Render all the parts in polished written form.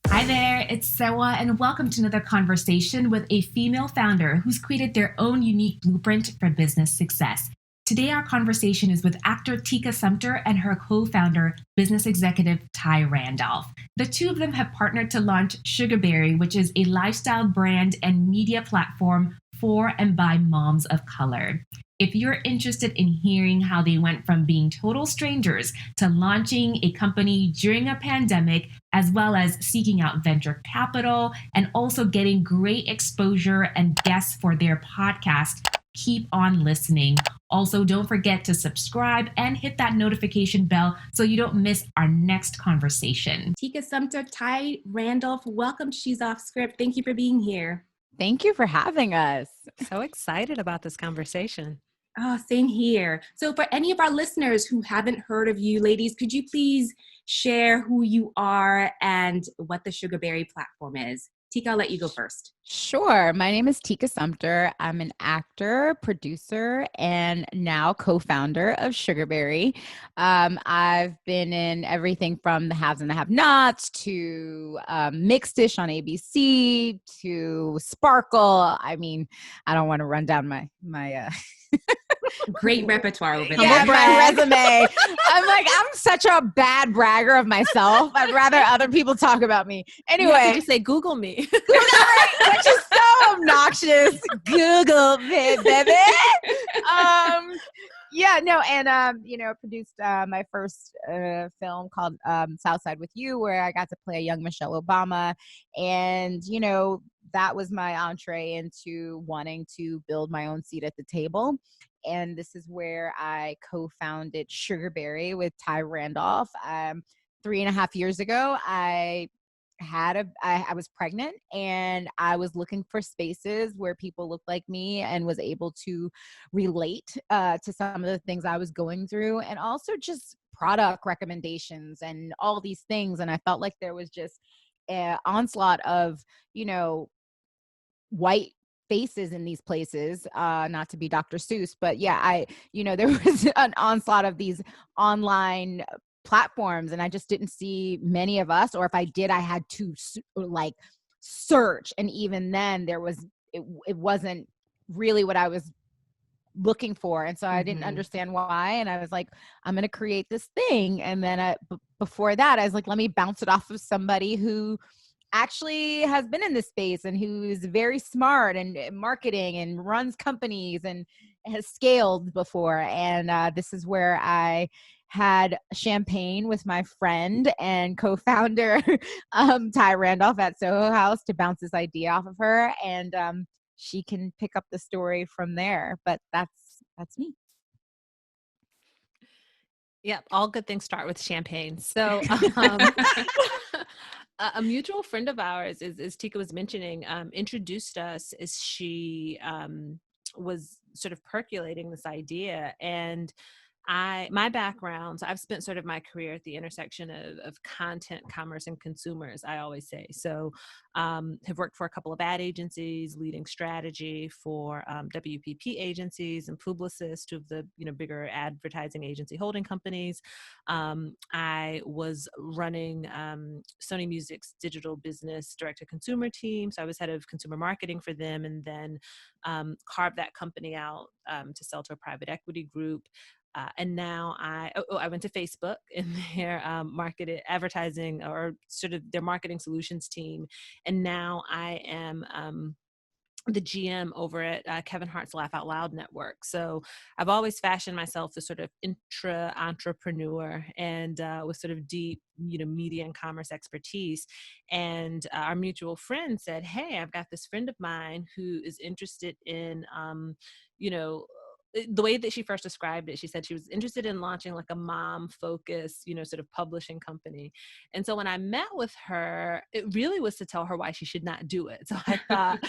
Hi there, it's Sewa, and welcome to another conversation with a female founder who's created their own unique blueprint for business success. Today, our conversation is with actor Tika Sumpter and her co-founder, business executive Ty Randolph. The two of them have partnered to launch SugaBerry, which is a lifestyle brand and media platform for and by moms of color. If you're interested in hearing how they went from being total strangers to launching a company during a pandemic, as well as seeking out venture capital and also getting great exposure and guests for their podcast, keep on listening. Also, don't forget to subscribe and hit that notification bell so you don't miss our next conversation. Tika Sumpter, Ty Randolph, welcome to She's Off Script. Thank you for being here. Thank you for having us. So excited about this conversation. Oh, same here. So for any of our listeners who haven't heard of you, ladies, could you please share who you are and what the SugaBerry platform is? Tika, I'll let you go first. Sure. My name is Tika Sumpter. I'm an actor, producer, and now co-founder of SugaBerry. I've been in everything from the haves and the have-nots to Mixed-ish on ABC to Sparkle. I mean, I don't want to run down my Great repertoire over there. Yeah, my resume. I'm such a bad bragger of myself. I'd rather other people talk about me. Anyway. You say, Google me. Which is so obnoxious. Google me, baby. Produced my first film called Southside with You, where I got to play a young Michelle Obama. And, that was my entree into wanting to build my own seat at the table. And this is where I co-founded SugaBerry with Ty Randolph. 3.5 years ago, I was pregnant and I was looking for spaces where people looked like me and was able to relate to some of the things I was going through, and also just product recommendations and all these things. And I felt like there was just an onslaught of, white faces in these places, not to be Dr. Seuss, but yeah, there was an onslaught of these online platforms, and I just didn't see many of us, or if I did, I had to search. And even then it wasn't really what I was looking for. And so I didn't understand why. And I was like, I'm going to create this thing. And then before that, I was like, let me bounce it off of somebody who actually has been in this space and who's very smart and marketing and runs companies and has scaled before. And this is where I had champagne with my friend and co-founder Ty Randolph at Soho House to bounce this idea off of her, and she can pick up the story from there. But that's me. Yep, all good things start with champagne. So a mutual friend of ours, as Tika was mentioning, introduced us as she was sort of percolating this idea. And my background, so I've spent sort of my career at the intersection of content, commerce, and consumers, I always say. So have worked for a couple of ad agencies, leading strategy for WPP agencies and Publicis, two of the bigger advertising agency holding companies. I was running Sony Music's digital business direct-to-consumer team. So I was head of consumer marketing for them, and then carved that company out to sell to a private equity group. And now I went to Facebook in their marketed advertising, or sort of their marketing solutions team. And now I am the GM over at Kevin Hart's Laugh Out Loud network. So I've always fashioned myself as sort of intra-entrepreneur and with sort of deep, media and commerce expertise. And our mutual friend said, hey, I've got this friend of mine who is interested in, the way that she first described it, she said she was interested in launching like a mom-focused, sort of publishing company. And so when I met with her, it really was to tell her why she should not do it. So I thought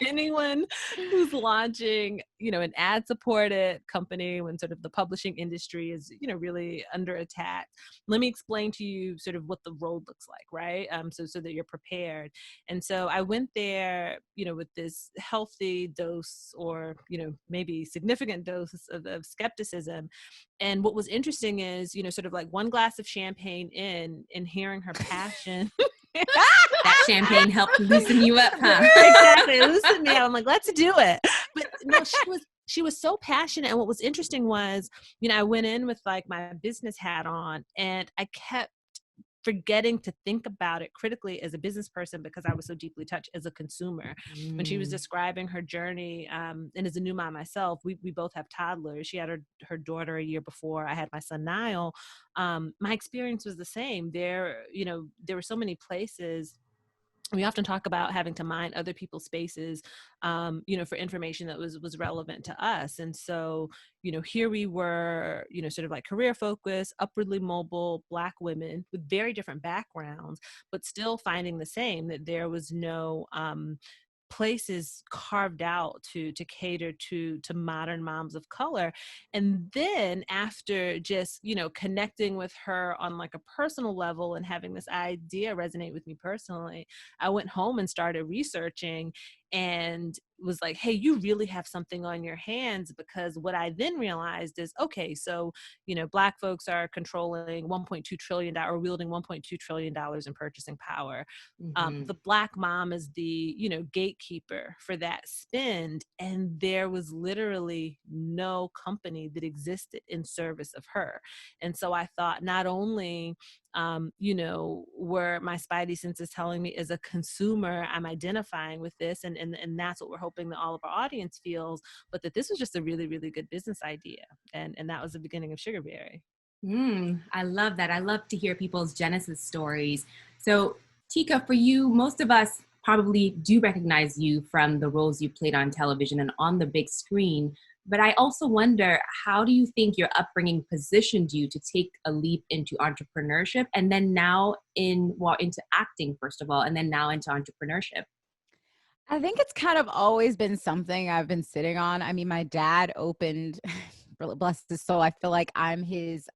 anyone who's launching, an ad supported company when sort of the publishing industry is, really under attack. Let me explain to you sort of what the road looks like, right? So that you're prepared. And so I went there, with this healthy dose or, maybe significant dose of skepticism. And what was interesting is, sort of like one glass of champagne in and hearing her passion. That champagne helped loosen you up, huh? Exactly. Loosen me up. I'm like, let's do it. But no, she was so passionate. And what was interesting was, I went in with like my business hat on, and I kept forgetting to think about it critically as a business person because I was so deeply touched as a consumer. When she was describing her journey, and as a new mom myself, we both have toddlers. She had her daughter a year before I had my son Niall. My experience was the same. There were so many places. We often talk about having to mine other people's spaces, for information that was relevant to us. And so, here we were, sort of like career focused, upwardly mobile Black women with very different backgrounds, but still finding the same, that there was no places carved out to cater to modern moms of color. And then after just connecting with her on like a personal level and having this idea resonate with me personally, I went home and started researching and was like, hey, you really have something on your hands. Because what I then realized is, okay, so Black folks are controlling $1.2 trillion or wielding $1.2 trillion in purchasing power. The Black mom is the gatekeeper for that spend, and there was literally no company that existed in service of her. And so I thought, not only were my spidey senses telling me as a consumer, I'm identifying with this, and that's what we're hoping that all of our audience feels, but that this was just a really, really good business idea. And that was the beginning of SugaBerry. I love that. I love to hear people's Genesis stories. So Tika, for you, most of us probably do recognize you from the roles you played on television and on the big screen. But I also wonder, how do you think your upbringing positioned you to take a leap into entrepreneurship, and then now into acting, first of all, and then now into entrepreneurship? I think it's kind of always been something I've been sitting on. I mean, my dad opened, bless his soul, I feel like I'm his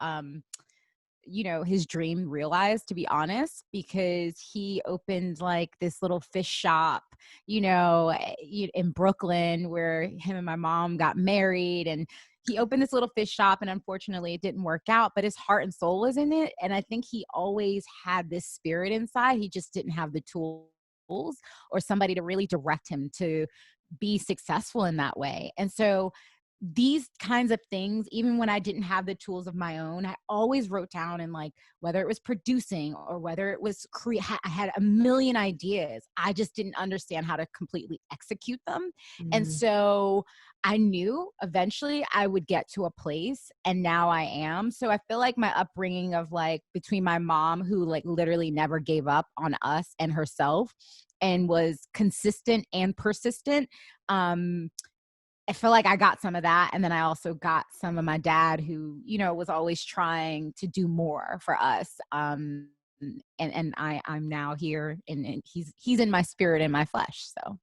his dream realized, to be honest, because he opened like this little fish shop, in Brooklyn, where him and my mom got married, and he opened this little fish shop, and unfortunately it didn't work out, but his heart and soul is in it. And I think he always had this spirit inside. He just didn't have the tools or somebody to really direct him to be successful in that way. And so these kinds of things, even when I didn't have the tools of my own, I always wrote down, and like, whether it was producing or whether it was I had a million ideas. I just didn't understand how to completely execute them. And so I knew eventually I would get to a place, and now I am. So I feel like my upbringing of like, between my mom, who like literally never gave up on us and herself and was consistent and persistent, I feel like I got some of that. And then I also got some of my dad, who, was always trying to do more for us. And I'm now here, and he's in my spirit and my flesh. So.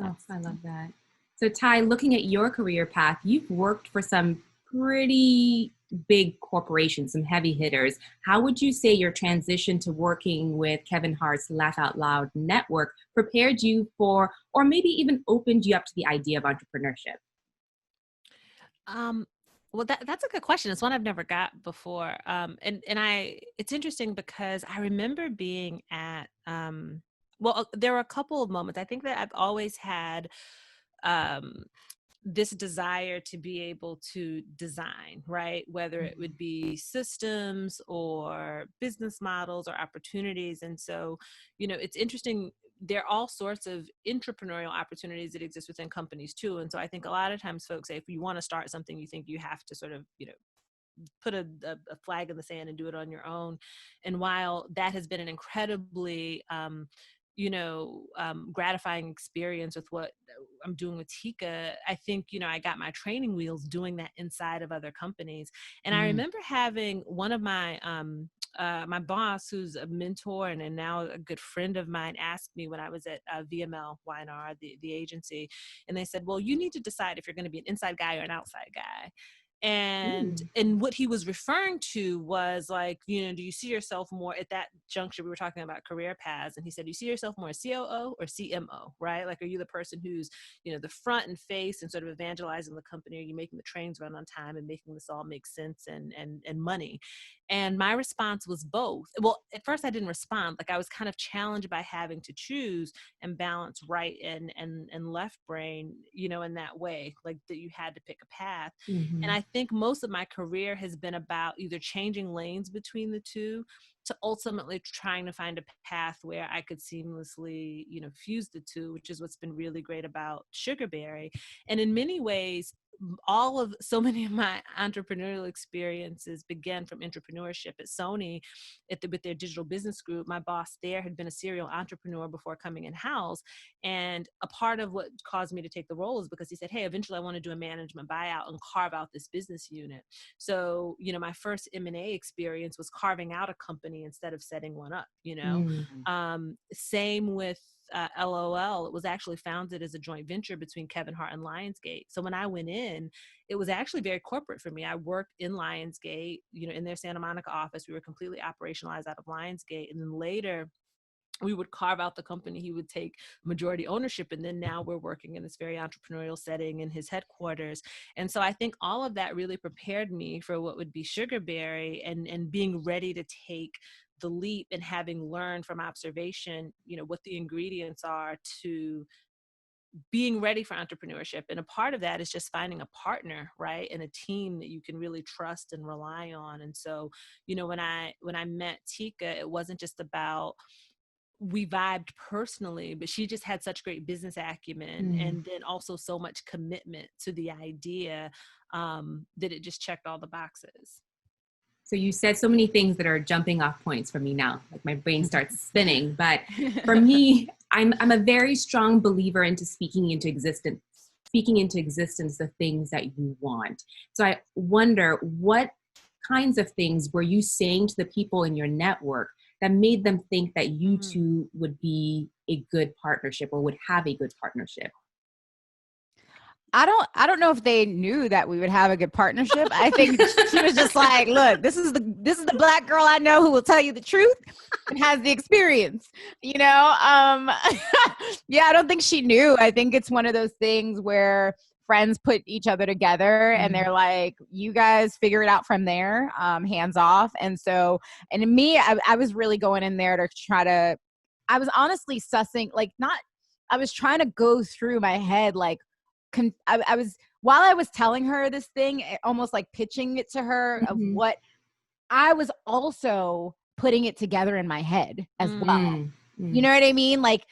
Oh, I love that. So Ty, looking at your career path, you've worked for some pretty big corporations, some heavy hitters. How would you say your transition to working with Kevin Hart's Laugh Out Loud network prepared you for, or maybe even opened you up to the idea of entrepreneurship? Well, that's a good question. It's one I've never got before. It's interesting because I remember being at, there were a couple of moments. I think that I've always had, this desire to be able to design, right? Whether it would be systems or business models or opportunities. And so, it's interesting. There are all sorts of entrepreneurial opportunities that exist within companies too. And so I think a lot of times folks say, if you want to start something, you think you have to sort of, put a flag in the sand and do it on your own. And while that has been an incredibly, gratifying experience with what I'm doing with Tika, I think, I got my training wheels doing that inside of other companies. And I remember having one of my my boss, who's a mentor and now a good friend of mine, asked me when I was at VML Y&R, the agency, and they said, well, you need to decide if you're going to be an inside guy or an outside guy. And what he was referring to was like, do you see yourself more at that juncture? We were talking about career paths, and he said, do you see yourself more as COO or CMO, right? Like, are you the person who's, the front and face and sort of evangelizing the company? Are you making the trains run on time and making this all make sense and money? And my response was both. Well, at first I didn't respond. Like, I was kind of challenged by having to choose and balance right and left brain, in that way, like that you had to pick a path. Mm-hmm. And I think most of my career has been about either changing lanes between the two to ultimately trying to find a path where I could seamlessly, fuse the two, which is what's been really great about SugaBerry. And in many ways, so many of my entrepreneurial experiences began from entrepreneurship at Sony with their digital business group. My boss there had been a serial entrepreneur before coming in-house. And a part of what caused me to take the role is because he said, hey, eventually I want to do a management buyout and carve out this business unit. So, my first M&A experience was carving out a company instead of setting one up, Same with LOL. It was actually founded as a joint venture between Kevin Hart and Lionsgate. So when I went in, it was actually very corporate for me. I worked in Lionsgate, in their Santa Monica office. We were completely operationalized out of Lionsgate. And then later, we would carve out the company. He would take majority ownership. And then now we're working in this very entrepreneurial setting in his headquarters. And so I think all of that really prepared me for what would be SugaBerry and being ready to take the leap and having learned from observation, what the ingredients are to being ready for entrepreneurship. And a part of that is just finding a partner, right? And a team that you can really trust and rely on. And so, when I met Tika, it wasn't just about, we vibed personally, but she just had such great business acumen and then also so much commitment to the idea that it just checked all the boxes. So you said so many things that are jumping off points for me now. Like, my brain starts spinning. But for me, I'm a very strong believer into speaking into existence the things that you want. So I wonder, what kinds of things were you saying to the people in your network that made them think that you two would be a good partnership or would have a good partnership? I don't know if they knew that we would have a good partnership. I think she was just like, look, this is the Black girl I know who will tell you the truth and has the experience, Yeah, I don't think she knew. I think it's one of those things where friends put each other together and they're like, you guys figure it out from there, hands off. And so, and in me, I was really going in there to I was honestly sussing, I was trying to go through my head, like, I was, while I was telling her this thing, almost like pitching it to her of what I was also putting it together in my head as well. You know what I mean? Like,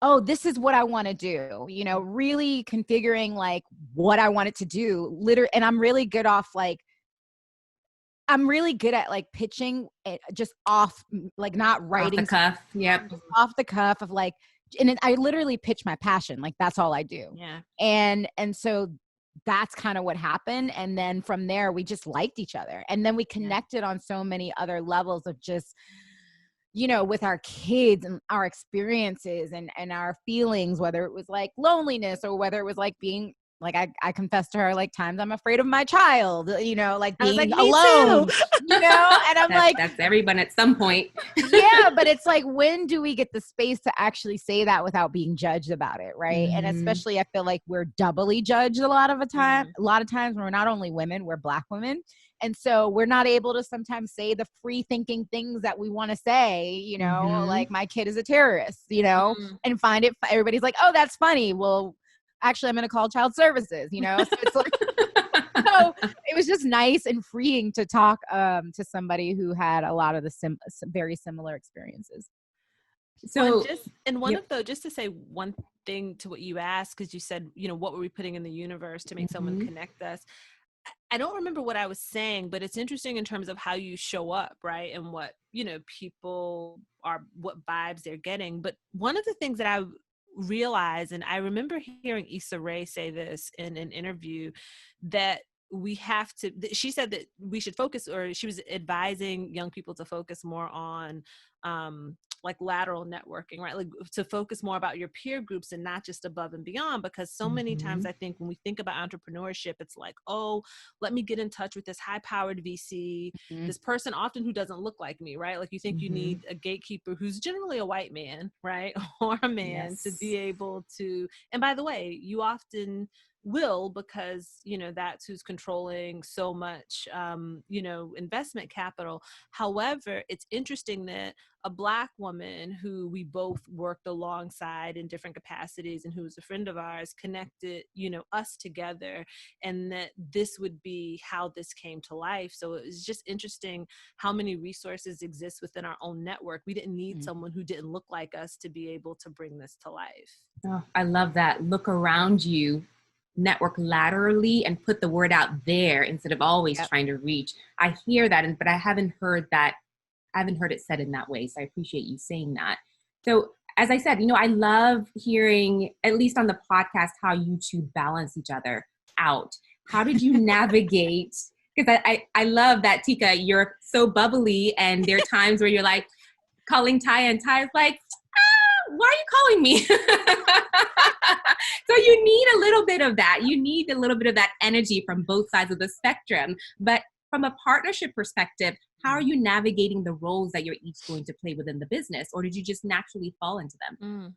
oh, this is what I want to do, really configuring like what I wanted to do literally. And I'm really good at like pitching it just off, like not writing. Off the cuff. Yep. Off the cuff of like, and I literally pitch my passion. Like, that's all I do. Yeah. And so that's kind of what happened. And then from there, we just liked each other. And then we connected on so many other levels of just, with our kids and our experiences and our feelings, whether it was like loneliness or whether it was like being like, I confessed to her, like, times I'm afraid of my child, like being alone, and I'm like, that's everyone at some point. Yeah. But it's like, when do we get the space to actually say that without being judged about it? Right. And especially, I feel like we're doubly judged a lot of times when we're not only women, we're Black women. And so we're not able to sometimes say the free thinking things that we want to say, like, my kid is a terrorist, and find it. Everybody's like, oh, that's funny. Well, actually, I'm going to call child services, So it's like, so it was just nice and freeing to talk to somebody who had a lot of the very similar experiences. So, just to say one thing to what you asked, because you said, what were we putting in the universe to make someone connect us? I don't remember what I was saying, but it's interesting in terms of how you show up, right? And what, people are, what vibes they're getting. But one of the things that I realized, and I remember hearing Issa Rae say this in an interview, that we have to, she said that we should focus, or she was advising young people to focus more on like lateral networking, right? Like to focus more about your peer groups and not just above and beyond, because so many times I think when we think about entrepreneurship, it's like, oh, let me get in touch with this high powered VC, this person often who doesn't look like me, right? Like you think you need a gatekeeper who's generally a white man, right? Or a man to be able to, and by the way, you often will, because that's who's controlling so much investment capital. However, it's interesting that a Black woman who we both worked alongside in different capacities and who was a friend of ours connected us together, and that this would be how this came to life. So it was just interesting how many resources exist within our own network. We didn't need someone who didn't look like us to be able to bring this to life. Oh, I love that. Look around you, network laterally, and put the word out there instead of always trying to reach. I hear that, but I haven't heard it said in that way. So I appreciate you saying that. So as I said, I love hearing, at least on the podcast, how you two balance each other out. How did you navigate? Because I love that, Tika, you're so bubbly, and there are times where you're like calling Ty, and Ty's like, why are you calling me? So you need a little bit of that. You need a little bit of that energy from both sides of the spectrum. But from a partnership perspective, how are you navigating the roles that you're each going to play within the business? Or did you just naturally fall into them?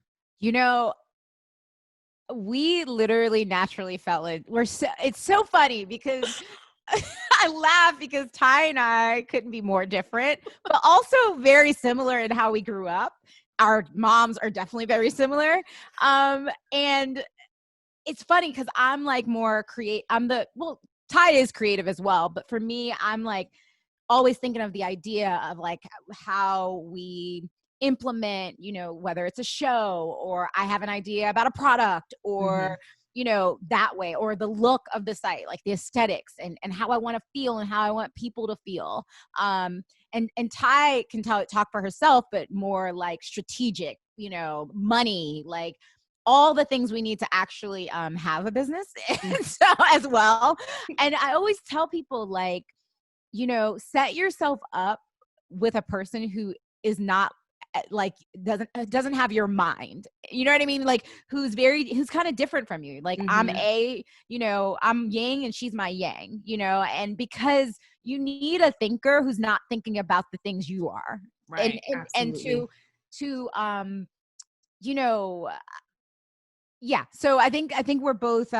We literally naturally fell in. It's so funny because I laugh because Ty and I couldn't be more different, but also very similar in how we grew up. Our moms are definitely very similar. And it's funny because I'm like more Ty is creative as well, but for me, I'm like always thinking of the idea of like how we implement, whether it's a show or I have an idea about a product or, that way, or the look of the site, like the aesthetics and how I want to feel and how I want people to feel. And Ty can talk for herself, but more like strategic, money, like all the things we need to actually have a business so as well. And I always tell people like, set yourself up with a person who is not like doesn't have your mind. You know what I mean? Like who's kind of different from you. Like I'm I'm yang and she's my yang, and because you need a thinker who's not thinking about the things you are. Right. And to yeah. So I think we're both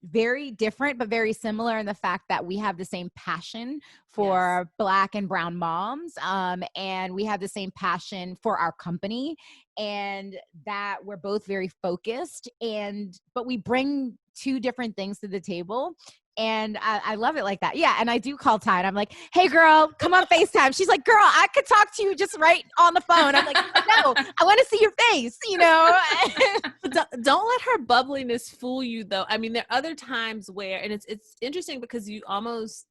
very different, but very similar in the fact that we have the same passion for Black and brown moms. And we have the same passion for our company, and that we're both very focused, but we bring two different things to the table. And I love it like that. Yeah. And I do call Ty and I'm like, hey girl, come on FaceTime. She's like, girl, I could talk to you just right on the phone. I'm like, no, I want to see your face, Don't let her bubbliness fool you though. I mean, there are other times where, and it's interesting because you almost,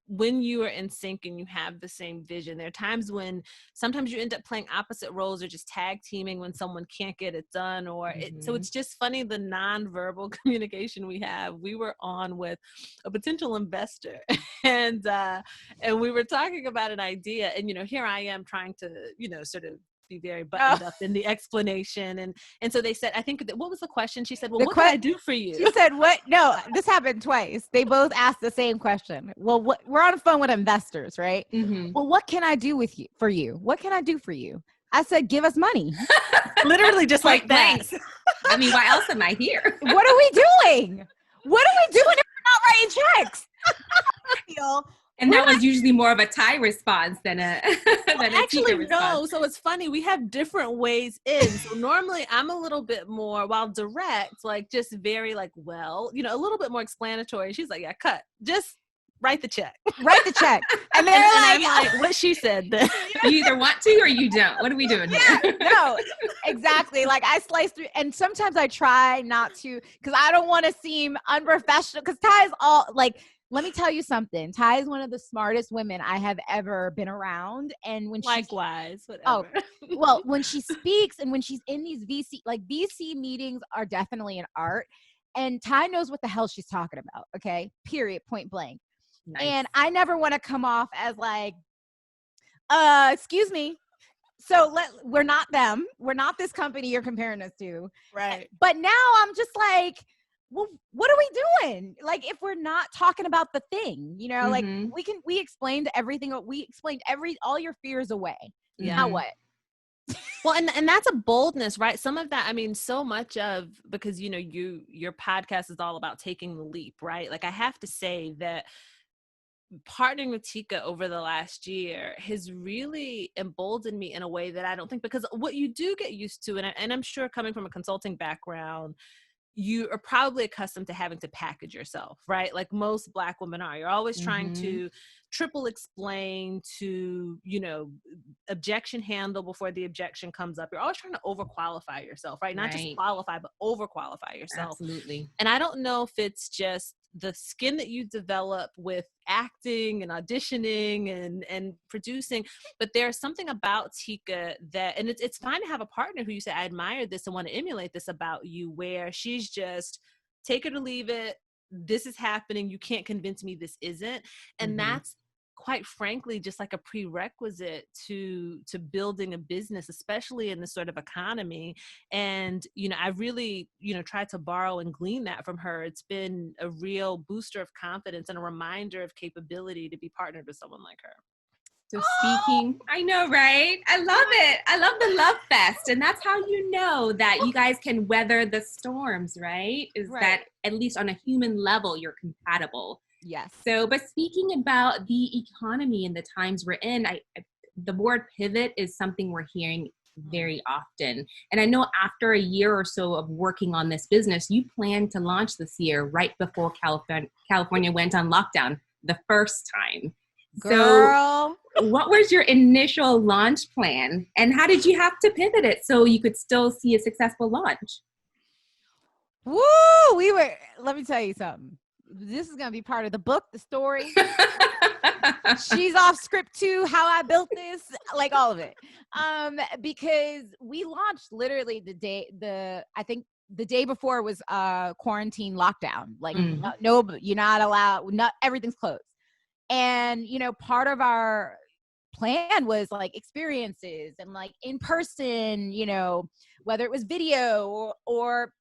when you are in sync and you have the same vision, there are times when sometimes you end up playing opposite roles or just tag teaming when someone can't get it done, or so it's just funny the nonverbal communication we have. We were on with a potential investor and we were talking about an idea, and here I am trying to sort of be very buttoned up in the explanation. And so they said, I think, what was the question? She said, well, what can I do for you? She said, what? No, this happened twice. They both asked the same question. Well, we're on the phone with investors, right? Well, what can I do for you? What can I do for you? I said, give us money. Literally just like that. I mean, why else am I here? What are we doing? What are we doing if we're not writing checks? And that was usually more of a Ty response than a Tika response. No. So it's funny. We have different ways in. So normally I'm a little bit more, while direct, like just very like, well, a little bit more explanatory. She's like, yeah, cut. Just write the check. Write the check. And they're I'm like, what she said then. You either want to or you don't. What are we doing here? No, exactly. Like I slice through, and sometimes I try not to, because I don't want to seem unprofessional, because Ty's all like, let me tell you something. Ty is one of the smartest women I have ever been around. And when likewise, whatever. Well, when she speaks and when she's in these VC meetings are definitely an art. And Ty knows what the hell she's talking about. Okay. Period. Point blank. Nice. And I never want to come off as like, excuse me. So we're not them. We're not this company you're comparing us to. Right. But now I'm just like, well, what are we doing? Like, if we're not talking about the thing, you know, like we explained everything. We explained all your fears away. Yeah. Now what? Well, and that's a boldness, right? Some of that, I mean, so much of, because, you know, your podcast is all about taking the leap, right? Like, I have to say that partnering with Tika over the last year has really emboldened me in a way that I don't think, because what you do get used to, and I'm sure coming from a consulting background, you are probably accustomed to having to package yourself, right? Like most Black women are. You're always trying to triple explain, to, you know, objection handle before the objection comes up. You're always trying to overqualify yourself, right? Not just qualify, but overqualify yourself. Absolutely. And I don't know if it's just the skin that you develop with acting and auditioning and producing, but there's something about Tika that, and it's fine to have a partner who you say, I admire this and want to emulate this about you, where she's just take it or leave it. This is happening. You can't convince me this isn't. And that's quite frankly just like a prerequisite to building a business, especially in this sort of economy. And, you know, I really, you know, tried to borrow and glean that from her. It's been a real booster of confidence and a reminder of capability to be partnered with someone like her. So speaking, I know, right? I love it. I love the love fest. And that's how you know that you guys can weather the storms, right? That at least on a human level, you're compatible. Yes. So, but speaking about the economy and the times we're in, the word pivot is something we're hearing very often. And I know after a year or so of working on this business, you plan to launch this year right before California went on lockdown the first time. Girl. So what was your initial launch plan, and how did you have to pivot it so you could still see a successful launch? Woo! Let me tell you something. This is going to be part of the book, the story. She's off script too, how I built this, like all of it. Because we launched literally I think the day before was quarantine lockdown. Like no, you're not allowed, everything's closed. And, you know, part of our plan was like experiences and like in person, you know, whether it was video or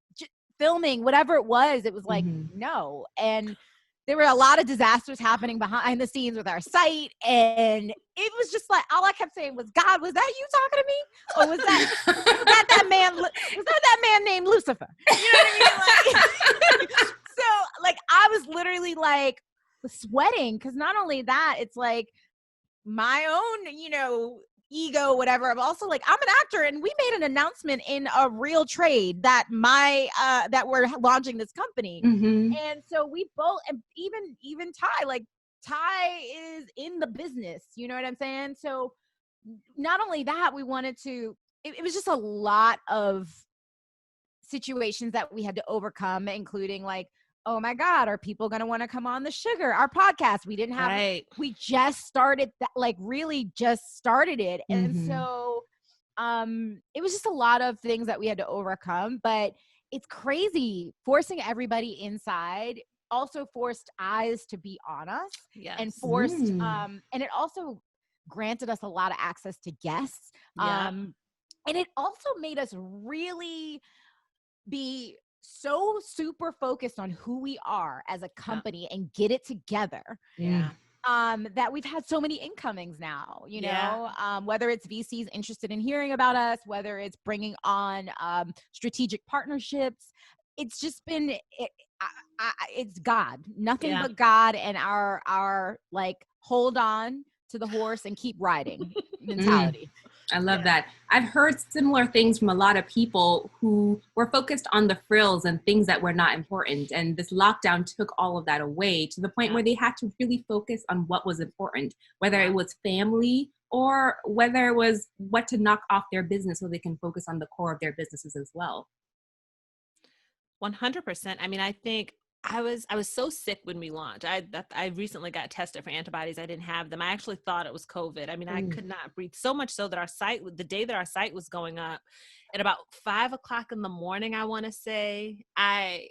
filming, whatever it was like, no. And there were a lot of disasters happening behind the scenes with our site. And it was just like, all I kept saying was, God, was that you talking to me? Or was that man named Lucifer? You know what I mean? Like, so like, I was literally like sweating. Cause not only that, it's like my own, you know, ego, whatever. I'm also like, I'm an actor, and we made an announcement in a real trade that that we're launching this company. And so we both, and even Ty is in the business, you know what I'm saying? So not only that, we wanted to, it was just a lot of situations that we had to overcome, including like, oh my God, are people going to want to come on our podcast? We didn't have, we just started that, like really just started it. And so, it was just a lot of things that we had to overcome, but it's crazy. Forcing everybody inside also forced eyes to be on us and forced, and it also granted us a lot of access to guests. And it also made us really be so super focused on who we are as a company and get it together. That we've had so many incomings now, you know, whether it's VCs interested in hearing about us, whether it's bringing on strategic partnerships. It's just been, it's God, nothing but God, and our like, hold on to the horse and keep riding mentality. I love that. I've heard similar things from a lot of people who were focused on the frills and things that were not important. And this lockdown took all of that away to the point where they had to really focus on what was important, whether it was family or whether it was what to knock off their business so they can focus on the core of their businesses as well. 100%. I mean, I think I was so sick when we launched. I recently got tested for antibodies. I didn't have them. I actually thought it was COVID. I mean, I could not breathe, so much so that the day that our site was going up at about 5:00 in the morning, I want to say, I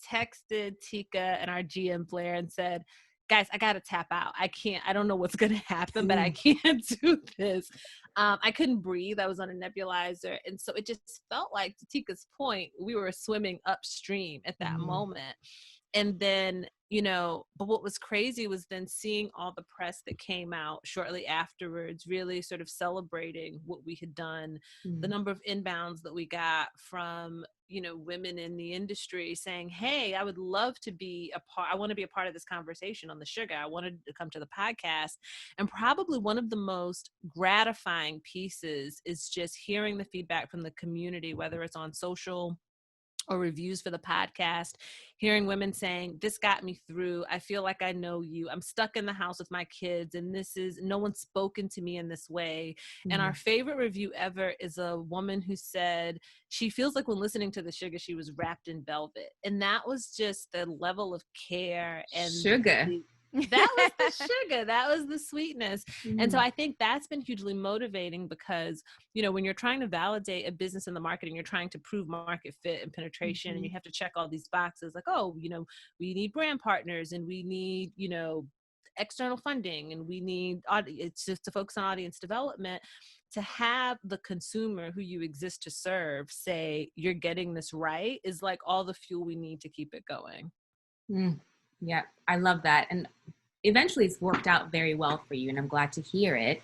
texted Tika and our GM Blair and said, guys, I got to tap out. I don't know what's going to happen, but I can't do this. I couldn't breathe. I was on a nebulizer. And so it just felt like, to Tika's point, we were swimming upstream at that moment. And then, but what was crazy was then seeing all the press that came out shortly afterwards, really sort of celebrating what we had done, the number of inbounds that we got from, women in the industry saying, hey, I would love to be I want to be a part of this conversation on the Sugar. I wanted to come to the podcast. And probably one of the most gratifying pieces is just hearing the feedback from the community, whether it's on social or reviews for the podcast, hearing women saying, this got me through. I feel like I know you. I'm stuck in the house with my kids, and no one's spoken to me in this way. And our favorite review ever is a woman who said she feels like when listening to the Sugar, she was wrapped in velvet. And that was just the level of care and Sugar. That was the sugar. That was the sweetness. And so I think that's been hugely motivating because, when you're trying to validate a business in the market and you're trying to prove market fit and penetration and you have to check all these boxes like, we need brand partners and we need, external funding and we need it's just to focus on audience development. To have the consumer who you exist to serve say you're getting this right is like all the fuel we need to keep it going. Yeah, I love that. And eventually it's worked out very well for you, and I'm glad to hear it.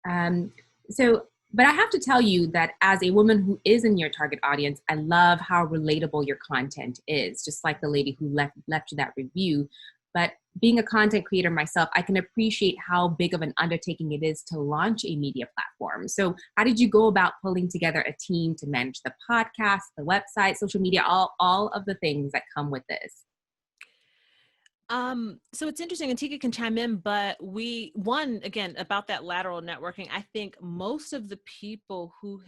But I have to tell you that as a woman who is in your target audience, I love how relatable your content is, just like the lady who left you that review. But being a content creator myself, I can appreciate how big of an undertaking it is to launch a media platform. So how did you go about pulling together a team to manage the podcast, the website, social media, all of the things that come with this? So it's interesting, and Tika can chime in, but again, about that lateral networking, I think most of the people who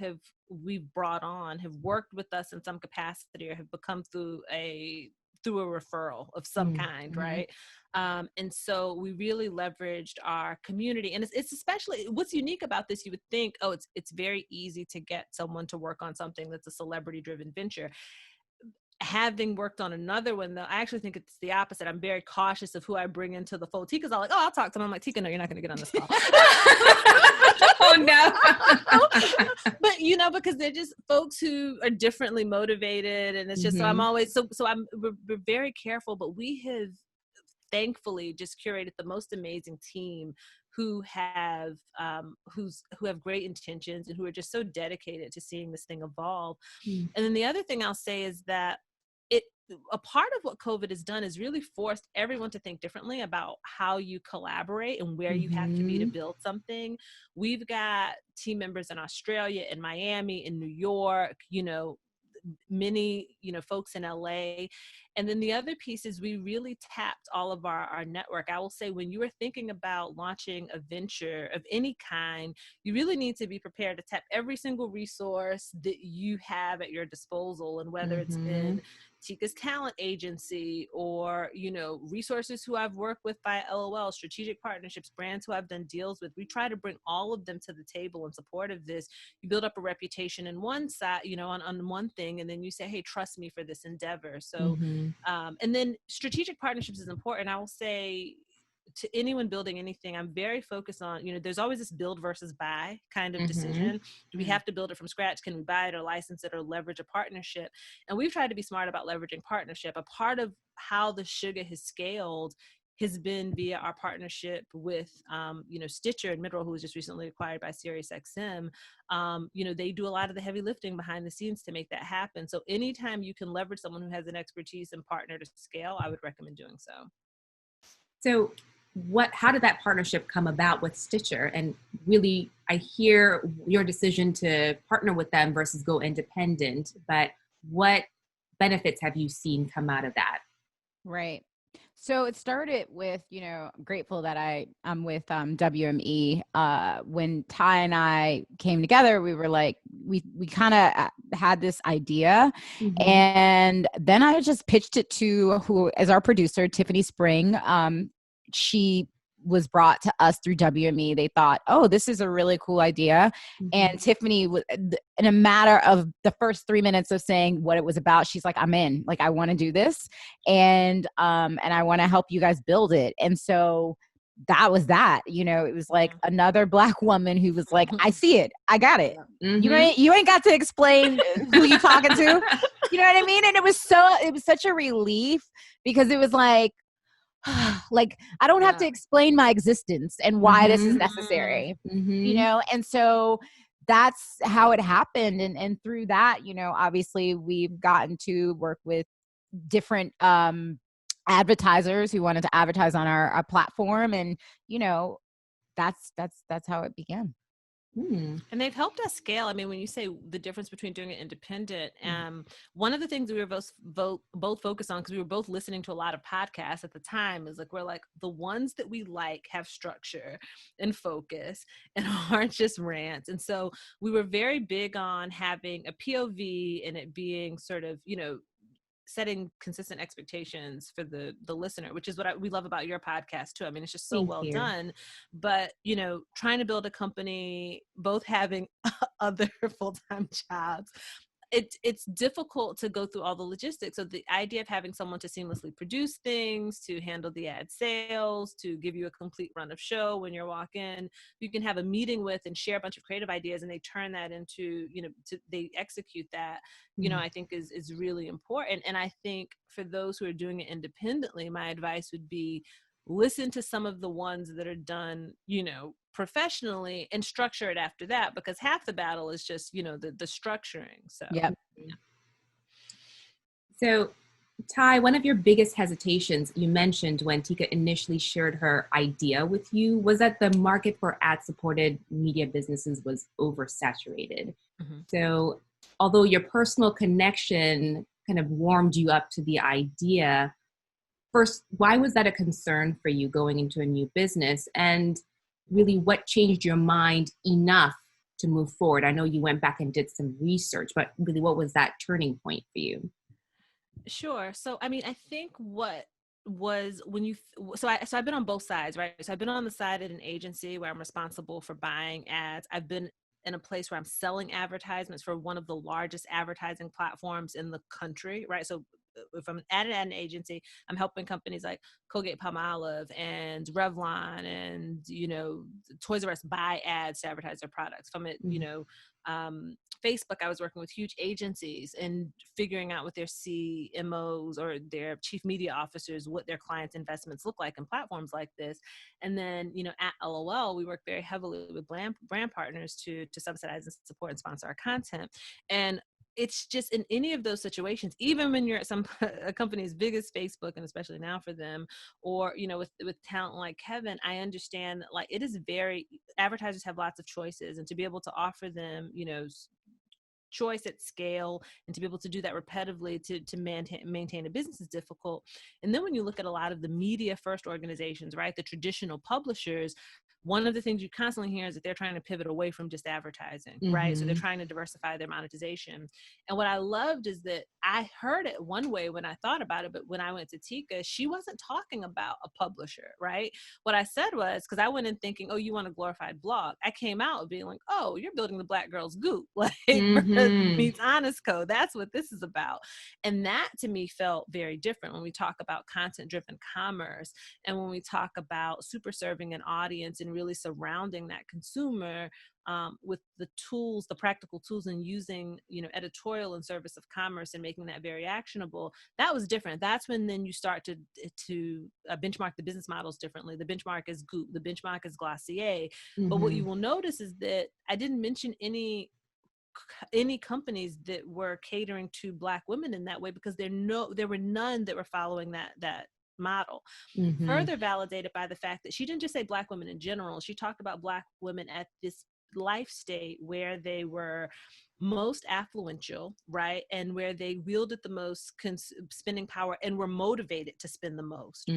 we've brought on have worked with us in some capacity or have become through a referral of some kind, right? And so we really leveraged our community, and it's especially what's unique about this. You would think, it's very easy to get someone to work on something that's a celebrity-driven venture. Having worked on another one, though, I actually think it's the opposite. I'm very cautious of who I bring into the fold. Tika's all like, I'll talk to them. I'm like, Tika, no, you're not going to get on this call. Oh, no. But, because they're just folks who are differently motivated. And it's just, so I'm always, we're very careful, but we have thankfully just curated the most amazing team who have great intentions and who are just so dedicated to seeing this thing evolve. And then the other thing I'll say is that a part of what COVID has done is really forced everyone to think differently about how you collaborate and where you have to be to build something. We've got team members in Australia, in Miami, in New York, many, folks in LA. And then the other piece is we really tapped all of our network. I will say when you are thinking about launching a venture of any kind, you really need to be prepared to tap every single resource that you have at your disposal. And whether it's been Tika's talent agency or, resources who I've worked with via LOL, strategic partnerships, brands who I've done deals with, we try to bring all of them to the table in support of this. You build up a reputation in one side, on one thing, and then you say, hey, trust me for this endeavor. So, and then strategic partnerships is important. I will say to anyone building anything, I'm very focused on, there's always this build versus buy kind of decision. Do we have to build it from scratch? Can we buy it or license it or leverage a partnership? And we've tried to be smart about leveraging partnership. A part of how the Sugar has scaled has been via our partnership with, Stitcher and Midroll, who was just recently acquired by SiriusXM. They do a lot of the heavy lifting behind the scenes to make that happen. So anytime you can leverage someone who has an expertise and partner to scale, I would recommend doing so. So how did that partnership come about with Stitcher? And really, I hear your decision to partner with them versus go independent, but what benefits have you seen come out of that? Right. So it started with, I'm grateful that I'm with WME. When Ty and I came together, we were like, we kind of had this idea. And then I just pitched it to who is our producer, Tiffany Spring. She was brought to us through WME. They thought, oh, this is a really cool idea. And Tiffany, in a matter of the first 3 minutes of saying what it was about, she's like, I'm in, like, I want to do this. And I want to help you guys build it. And so that was that, it was like another Black woman who was like, I see it. I got it. You ain't got to explain who you talking to. You know what I mean? And it was such a relief, because it was like I don't have to explain my existence and why this is necessary, and so that's how it happened. And through that, obviously we've gotten to work with different advertisers who wanted to advertise on our platform. And, that's how it began. And they've helped us scale. I mean, when you say the difference between doing it independent, one of the things that we were both focused on, because we were both listening to a lot of podcasts at the time, is like, we're like, the ones that we like have structure and focus and aren't just rants. And so we were very big on having a POV and it being sort of, setting consistent expectations for the listener, which is what we love about your podcast too. I mean, it's just so well done. But, trying to build a company, both having other full-time jobs, it's difficult to go through all the logistics. So the idea of having someone to seamlessly produce things, to handle the ad sales, to give you a complete run of show when you walk in, you can have a meeting with and share a bunch of creative ideas, and they turn that into, they execute that, I think is really important. And I think for those who are doing it independently, my advice would be, listen to some of the ones that are done, professionally, and structure it after that, because half the battle is just, the structuring. So, So, Ty, one of your biggest hesitations you mentioned when Tika initially shared her idea with you was that the market for ad-supported media businesses was oversaturated. So, although your personal connection kind of warmed you up to the idea, first, why was that a concern for you going into a new business? And really, what changed your mind enough to move forward? I know you went back and did some research, but really, what was that turning point for you? Sure. So, I mean, I think what was when you, so I've been on both sides, right? So I've been on the side at an agency where I'm responsible for buying ads. I've been in a place where I'm selling advertisements for one of the largest advertising platforms in the country, right? So if I'm at an agency, I'm helping companies like Colgate-Palmolive and Revlon and, Toys R Us buy ads to advertise their products. If I'm at, Facebook, I was working with huge agencies and figuring out with their CMOs or their chief media officers what their clients' investments look like in platforms like this. And then, at LOL, we work very heavily with brand partners to subsidize and support and sponsor our content. And it's just in any of those situations, even when you're at a company as big as Facebook, and especially now for them, or, with talent like Kevin, I understand that, like, it is advertisers have lots of choices, and to be able to offer them, choice at scale, and to be able to do that repetitively to maintain a business is difficult. And then when you look at a lot of the media first organizations, right, the traditional publishers, one of the things you constantly hear is that they're trying to pivot away from just advertising, right? So they're trying to diversify their monetization. And what I loved is that I heard it one way when I thought about it, but when I went to Tika, she wasn't talking about a publisher, right? What I said was, because I went in thinking, oh, you want a glorified blog. I came out being like, oh, you're building the Black Girls Goop, like meets Honest Code. That's what this is about. And that to me felt very different when we talk about content-driven commerce, and when we talk about super serving an audience and really surrounding that consumer with the tools, the practical tools, and using, editorial in service of commerce and making that very actionable. That was different. That's when then you start to benchmark the business models differently. The benchmark is Goop, the benchmark is Glossier. But what you will notice is that I didn't mention any companies that were catering to Black women in that way, because there were none that were following that model. Further validated by the fact that she didn't just say Black women in general. She talked about Black women at this life state where they were most affluential, right? And where they wielded the most spending power and were motivated to spend the most,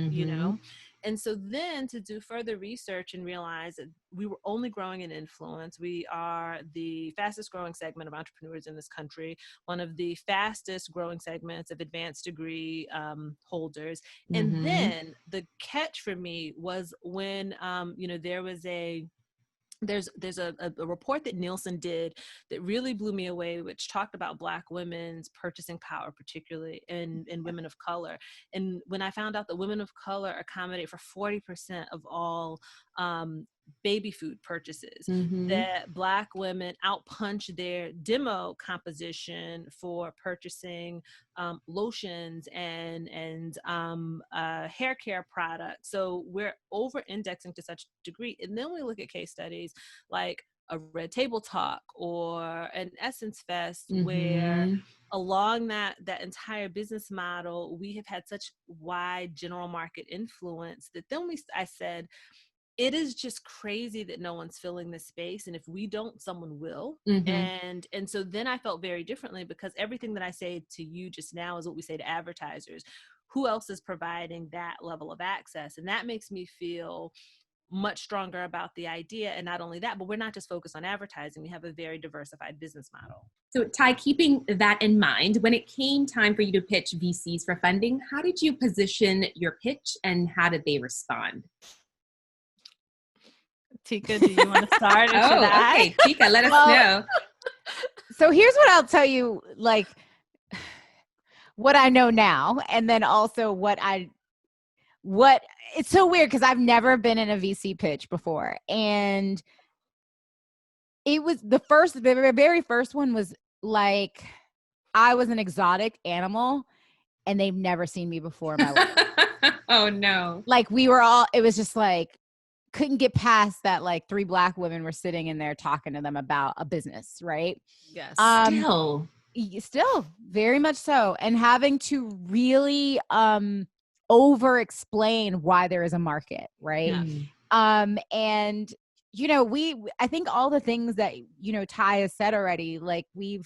And so then to do further research and realize that we were only growing in influence. We are the fastest growing segment of entrepreneurs in this country, one of the fastest growing segments of advanced degree holders. And then the catch for me was when, there was there's a report that Nielsen did that really blew me away, which talked about Black women's purchasing power, particularly in women of color. And when I found out that women of color accommodate for 40% of all baby food purchases, that Black women outpunch their demo composition for purchasing lotions and hair care products. So we're over indexing to such a degree. And then we look at case studies like a Red Table Talk or an Essence Fest, where along that entire business model, we have had such wide general market influence that then I said, it is just crazy that no one's filling this space. And if we don't, someone will. And so then I felt very differently, because everything that I say to you just now is what we say to advertisers. Who else is providing that level of access? And that makes me feel much stronger about the idea. And not only that, but we're not just focused on advertising. We have a very diversified business model. So Ty, keeping that in mind, when it came time for you to pitch VCs for funding, how did you position your pitch and how did they respond? Tika, do you want to start? Okay, Tika, let us know. So here's what I'll tell you, like what I know now, and then also what it's so weird because I've never been in a VC pitch before. And it was the very first one was like, I was an exotic animal and they've never seen me before in my life. Oh no. Like it was just like, couldn't get past that, like 3 Black women were sitting in there talking to them about a business, right? Yes. Still very much so. And having to really over explain why there is a market, right? And I think all the things that Ty has said already, like we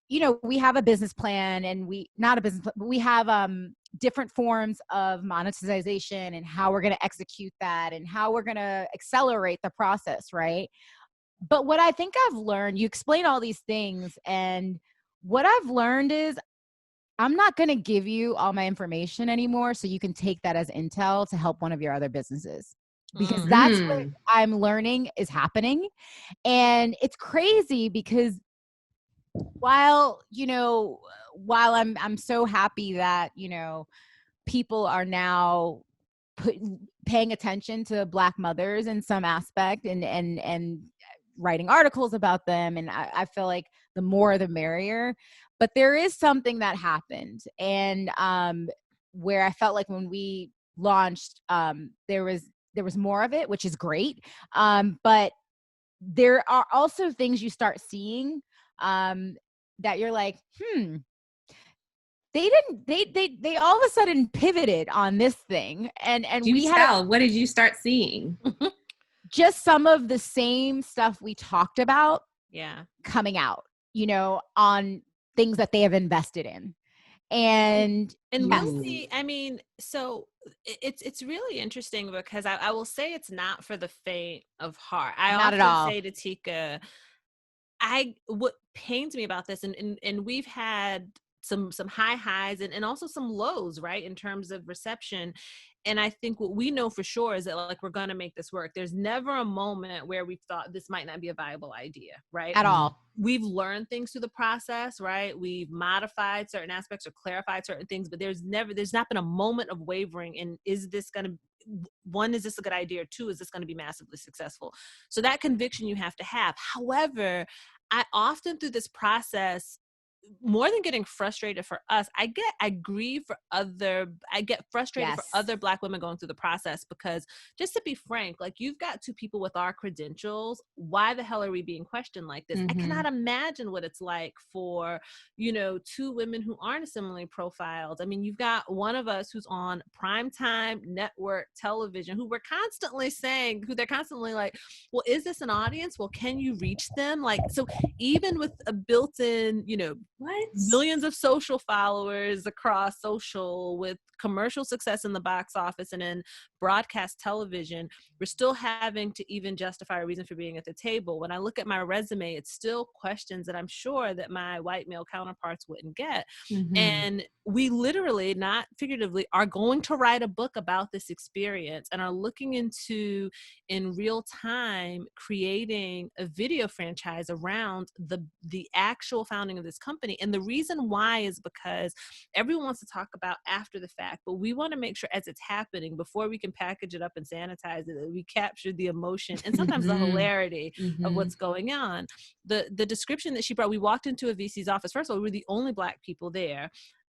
have a business plan, and not a business plan, but we have different forms of monetization and how we're going to execute that and how we're going to accelerate the process, right? But what I think I've learned, you explain all these things, and what I've learned is I'm not going to give you all my information anymore so you can take that as intel to help one of your other businesses. Because that's what I'm learning is happening. And it's crazy because while I'm so happy that, people are now paying attention to Black mothers in some aspect and writing articles about them. And I feel like the more the merrier. But there is something that happened, and where I felt like when we launched, there was more of it, which is great. But there are also things you start seeing that you're like, they all of a sudden pivoted on this thing, and what did you start seeing? Just some of the same stuff we talked about, coming out, on things that they have invested in. And really, I mean, so it's really interesting because I will say it's not for the faint of heart. I not often at all. say to Tika, what pains me about this, and we've had some high highs and also some lows, right, in terms of reception. And I think what we know for sure is that, like, we're going to make this work. There's never a moment where we've thought this might not be a viable idea, right? At all. We've learned things through the process, right? We've modified certain aspects or clarified certain things, but there's not been a moment of wavering in, is this a good idea? Or 2, is this going to be massively successful? So that conviction you have to have. However, I often through this process, more than getting frustrated for us, I get frustrated for other Black women going through the process, because just to be frank, like, you've got 2 people with our credentials. Why the hell are we being questioned like this? I cannot imagine what it's like for, 2 women who aren't similarly profiled. I mean, you've got one of us who's on primetime network television, who they're constantly like, well, is this an audience? Well, can you reach them? Like, so even with a built-in, millions of social followers across social, with commercial success in the box office and in broadcast television, we're still having to even justify a reason for being at the table. When I look at my resume, it's still questions that I'm sure that my white male counterparts wouldn't get. And we literally, not figuratively, are going to write a book about this experience and are looking into, in real time, creating a video franchise around the actual founding of this company. And the reason why is because everyone wants to talk about after the fact, but we want to make sure as it's happening, before we can package it up and sanitize it, that we capture the emotion and sometimes the hilarity of what's going on. The description that she brought, we walked into a VC's office. First of all, we were the only Black people there,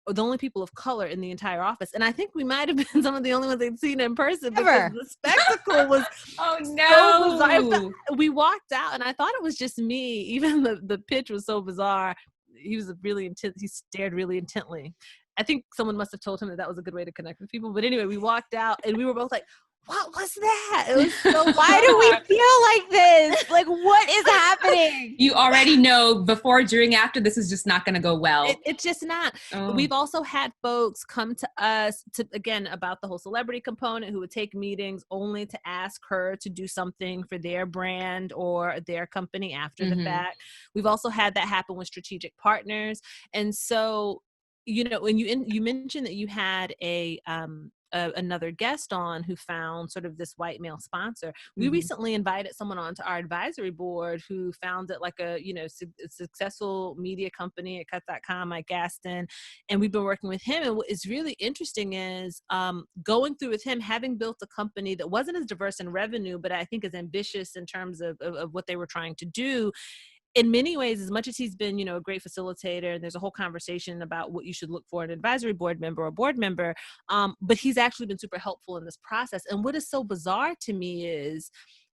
or the only people of color in the entire office. And I think we might have been some of the only ones they'd seen in person because the spectacle was oh so no. bizarre. We walked out and I thought it was just me. Even the pitch was so bizarre. He was really intense. He stared really intently. I think someone must have told him that was a good way to connect with people. But anyway, we walked out and we were both like, what was that? It was so why do we feel like this? Like, what is happening? You already know before, during, after, this is just not going to go well. It's just not. We've also had folks come to us again, about the whole celebrity component, who would take meetings only to ask her to do something for their brand or their company after the fact. We've also had that happen with strategic partners. And so, when you mentioned that you had another guest on who found sort of this white male sponsor. We recently invited someone onto our advisory board who founded like a successful media company at cut.com, Mike Gaston, and we've been working with him. And what is really interesting is going through with him, having built a company that wasn't as diverse in revenue, but I think as ambitious in terms of what they were trying to do. In many ways, as much as he's been, a great facilitator, and there's a whole conversation about what you should look for in an advisory board member or board member, but he's actually been super helpful in this process. And what is so bizarre to me is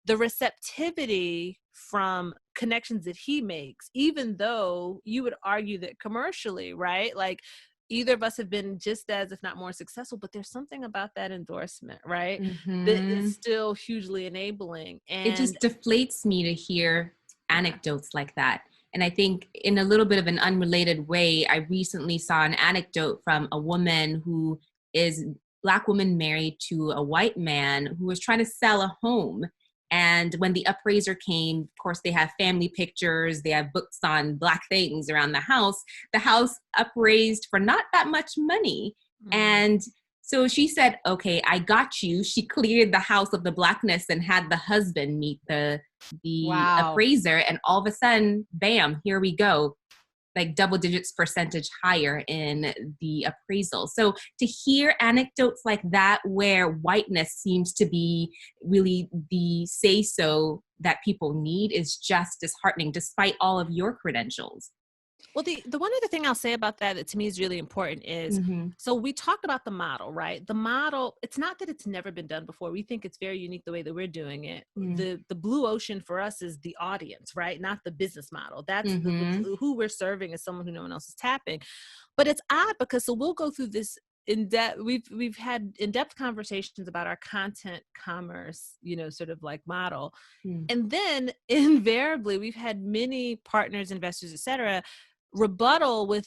the receptivity from connections that he makes, even though you would argue that commercially, right? Like, either of us have been just as, if not more successful, but there's something about that endorsement, right? That is still hugely enabling. And it just deflates me to hear anecdotes like that. And I think in a little bit of an unrelated way, I recently saw an anecdote from a woman who is Black woman married to a white man who was trying to sell a home. And when the appraiser came, of course, they have family pictures, they have books on Black things around the house appraised for not that much money. And so she said, okay, I got you. She cleared the house of the Blackness and had the husband meet the appraiser. And all of a sudden, bam, here we go. Like double digits percentage higher in the appraisal. So to hear anecdotes like that, where whiteness seems to be really the say-so that people need, is just disheartening, despite all of your credentials. Well, the one other thing I'll say about that to me is really important is, so we talked about the model, right? The model, it's not that it's never been done before. We think it's very unique the way that we're doing it. The blue ocean for us is the audience, right? Not the business model. That's who we're serving as someone who no one else is tapping. But it's odd because, so we'll go through this in-depth, we've had in-depth conversations about our content commerce, sort of like model. And then invariably, we've had many partners, investors, et cetera, rebuttal with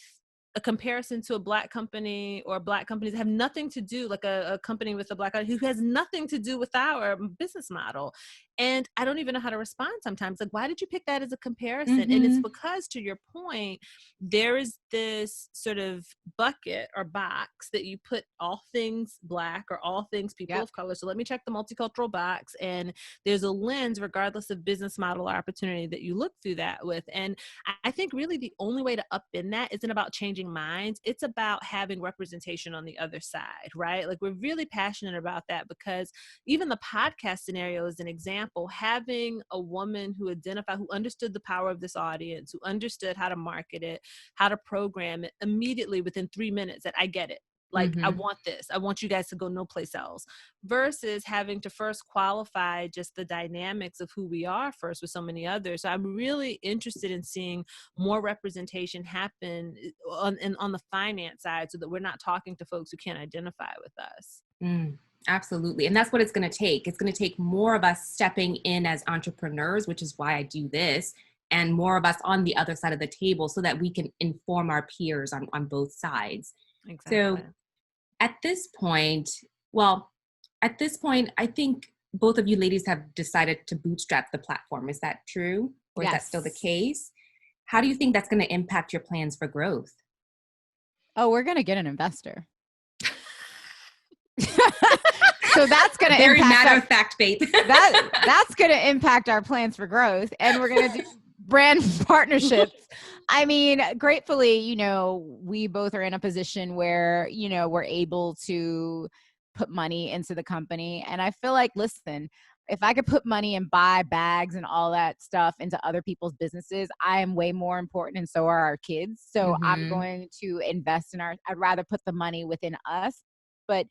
a comparison to a Black company or Black companies that have nothing to do, like a company with a Black who has nothing to do with our business model. And I don't even know how to respond sometimes. Like, why did you pick that as a comparison? And it's because, to your point, there is this sort of bucket or box that you put all things Black or all things people of color. So let me check the multicultural box. And there's a lens, regardless of business model or opportunity, that you look through that with. And I think really the only way to upend that isn't about changing minds. It's about having representation on the other side, right? Like, we're really passionate about that, because even the podcast scenario is an example. Having a woman who understood the power of this audience, who understood how to market it, how to program it immediately within 3 minutes, that I get it. Like, I want this. I want you guys to go no place else, versus having to first qualify just the dynamics of who we are first with so many others. So I'm really interested in seeing more representation happen on the finance side, so that we're not talking to folks who can't identify with us. Absolutely. And that's what it's going to take. It's going to take more of us stepping in as entrepreneurs, which is why I do this, and more of us on the other side of the table, so that we can inform our peers on both sides. Exactly. So at this point, well, at this point, I think both of you ladies have decided to bootstrap the platform. Is that true? Or is that still the case? How do you think that's going to impact your plans for growth? Oh, we're going to get an investor. So that's going to very matter of fact, Faith. That's going to impact our plans for growth, and we're going to do brand partnerships. I mean, gratefully, you know, we both are in a position where, you know, we're able to put money into the company. And I feel like, listen, if I could put money and buy bags and all that stuff into other people's businesses, I am way more important, and so are our kids. So I'm going to invest in I'd rather put the money within us. But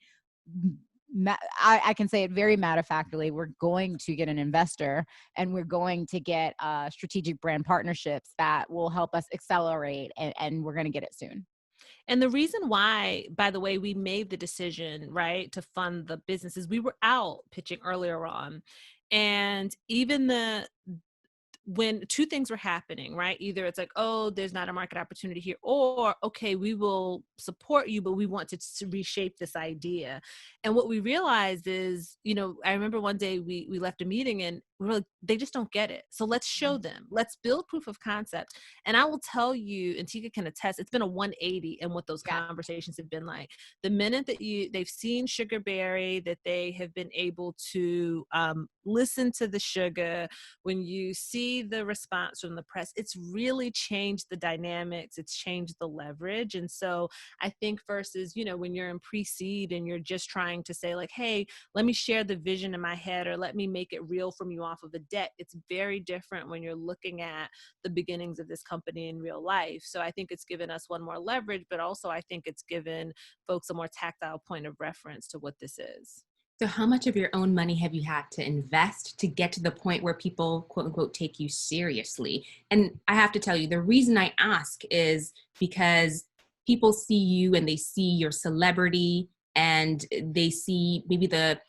I can say it very matter-of-factly, we're going to get an investor, and we're going to get strategic brand partnerships that will help us accelerate, and we're going to get it soon. And the reason why, by the way, we made the decision, right, to fund the businesses, we were out pitching earlier on. And even when two things were happening, right? Either it's like, oh, there's not a market opportunity here, or, okay, we will support you, but we want to reshape this idea. And what we realized is, you know, I remember one day we left a meeting and we were like, they just don't get it. So let's show them, let's build proof of concept. And I will tell you, and Tika can attest, it's been a 180 in what those conversations have been like. The minute that they've seen SugaBerry, that they have been able to listen to the sugar, when you see the response from the press, it's really changed the dynamics, it's changed the leverage. And so I think versus, you know, when you're in pre-seed and you're just trying to say like, hey, let me share the vision in my head, or let me make it real from you off of a deck, it's very different when you're looking at the beginnings of this company in real life. So I think it's given us one more leverage, but also I think it's given folks a more tactile point of reference to what this is. So how much of your own money have you had to invest to get to the point where people, quote unquote, take you seriously? And I have to tell you, the reason I ask is because people see you and they see your celebrity, and they see maybe the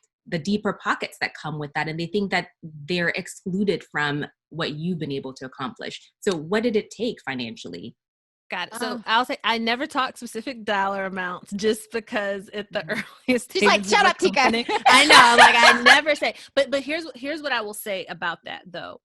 deeper pockets that come with that, and they think that they're excluded from what you've been able to accomplish. So what did it take financially? Got it. So I'll say I never talk specific dollar amounts, just because at the earliest she's like, shut up, Tika. I know, like I never say. But here's what I will say about that, though.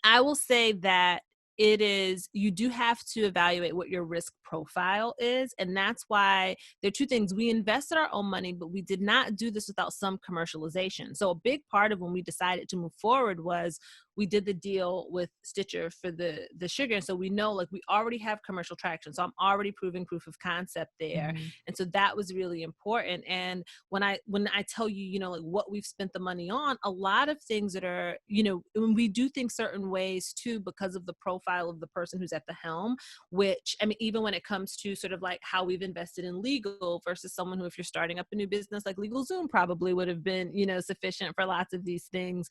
I will say that it is, you do have to evaluate what your risk profile is. And that's why there are two things. We invested our own money, but we did not do this without some commercialization. So a big part of when we decided to move forward was we did the deal with Stitcher for the sugar. And so we know, like, we already have commercial traction. So I'm already proving proof of concept there. And so that was really important. And when I tell you, you know, like what we've spent the money on, a lot of things that are, you know, when we do things certain ways too, because of the profile of the person who's at the helm, which, I mean, even when it comes to sort of like how we've invested in legal versus someone who, if you're starting up a new business, like LegalZoom probably would have been, you know, sufficient for lots of these things,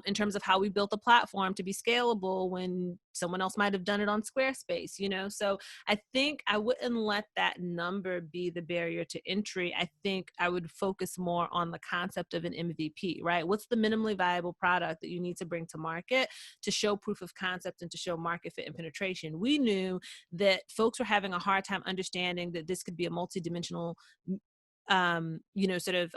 in terms of how we built a platform to be scalable when someone else might have done it on Squarespace, you know? So I think I wouldn't let that number be the barrier to entry. I think I would focus more on the concept of an MVP, right? What's the minimally viable product that you need to bring to market to show proof of concept and to show market fit and penetration? We knew that folks were having a hard time understanding that this could be a multidimensional, you know, sort of,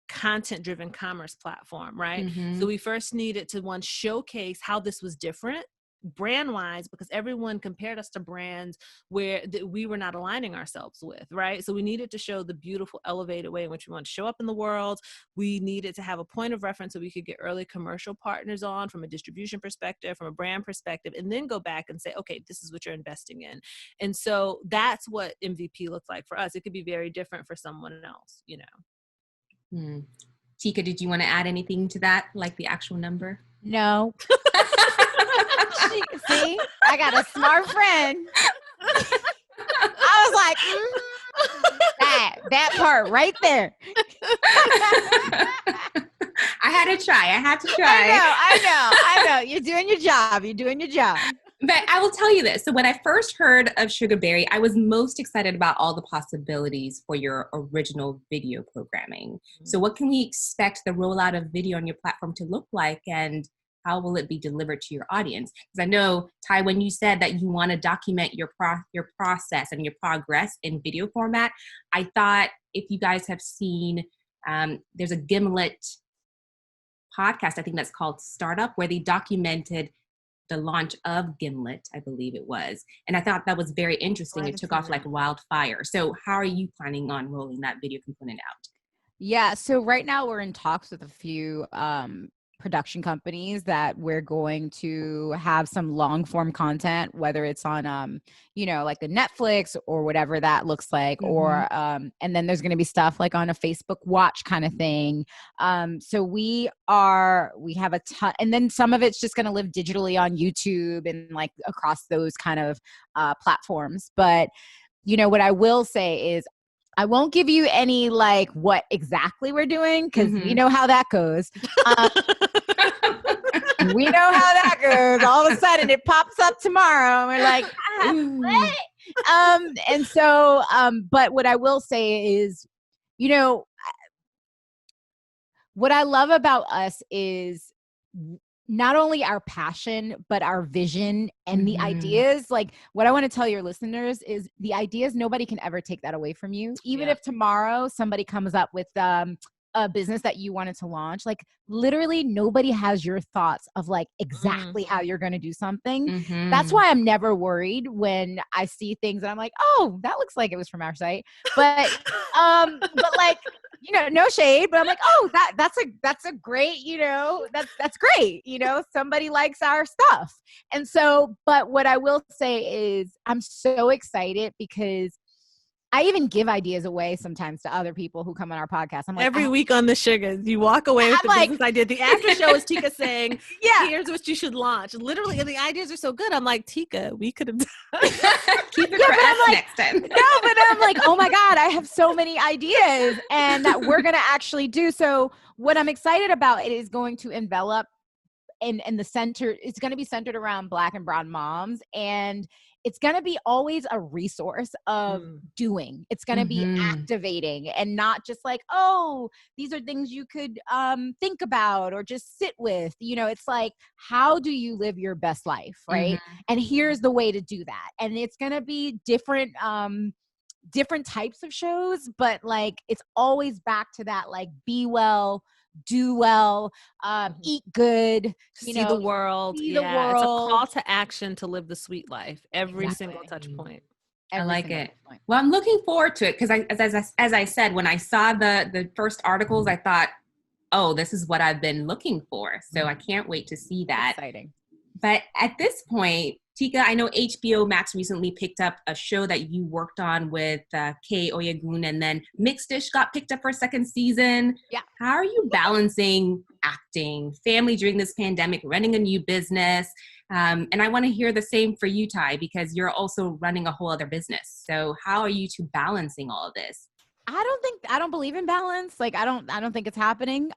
content-driven commerce platform, right? So we first needed to showcase how this was different brand-wise, because everyone compared us to brands where we were not aligning ourselves with, right? So we needed to show the beautiful, elevated way in which we want to show up in the world. We needed to have a point of reference so we could get early commercial partners on from a distribution perspective, from a brand perspective, and then go back and say, okay, this is what you're investing in. And so that's what MVP looks like for us. It could be very different for someone else, you know. Tika, did you want to add anything to that, like the actual number? No. See, I got a smart friend. I was like, that part right there. I had to try. I know. You're doing your job. But I will tell you this. So when I first heard of SugaBerry, I was most excited about all the possibilities for your original video programming. So what can we expect the rollout of video on your platform to look like, and how will it be delivered to your audience? Because I know, Ty, when you said that you want to document your process and your progress in video format, I thought if you guys have seen There's a Gimlet podcast, I think that's called Startup, where they documented the launch of Gimlet, I believe it was. And I thought that was very interesting. It took off like wildfire. So how are you planning on rolling that video component out? Yeah. So right now we're in talks with a few production companies that we're going to have some long form content, whether it's on like the Netflix or whatever that looks like, or and then there's going to be stuff like on a Facebook Watch kind of thing. So we have a ton, and then some of it's just going to live digitally on YouTube and like across those kind of platforms. But what I will say is, I won't give you any like what exactly we're doing, because we know how that goes. We know how that goes. All of a sudden it pops up tomorrow and we're like, what? And so, but what I will say is, what I love about us is not only our passion, but our vision and the ideas. Like, what I want to tell your listeners is the ideas, nobody can ever take that away from you. Even if tomorrow somebody comes up with a business that you wanted to launch, like literally nobody has your thoughts of like exactly how you're going to do something. That's why I'm never worried when I see things and I'm like, oh, that looks like it was from our site. But like, no shade, but I'm like, oh, that's a great, that's great. Somebody likes our stuff. And so, but what I will say is I'm so excited because I even give ideas away sometimes to other people who come on our podcast. I'm like, every week on the Sugars, you walk away with the business idea. The after show is Tika saying, here's what you should launch. Literally, and the ideas are so good. I'm like, Tika, we could have done. Keep it for us next time. No, but I'm like, oh my God, I have so many ideas and that we're going to actually do. So what I'm excited about, it is going to envelop in the center. It's going to be centered around Black and brown moms, and it's going to be always a resource of doing. It's going to be activating and not just like, oh, these are things you could think about or just sit with. It's like, how do you live your best life, right? And here's the way to do that. And it's going to be different types of shows, but like it's always back to that, like, be well, do well, eat good, see the world. See the world. It's a call to action to live the sweet life. Every single touch point. I like it. Well, I'm looking forward to it because as I said, when I saw the first articles, I thought, oh, this is what I've been looking for. So I can't wait to see that. Exciting. But at this point, Tika, I know HBO Max recently picked up a show that you worked on with Kay Oyegun, and then Mixed Dish got picked up for a second season. Yeah. How are you balancing acting, family during this pandemic, running a new business? And I want to hear the same for you, Ty, because you're also running a whole other business. So how are you two balancing all of this? I don't believe in balance. Like, I don't think it's happening.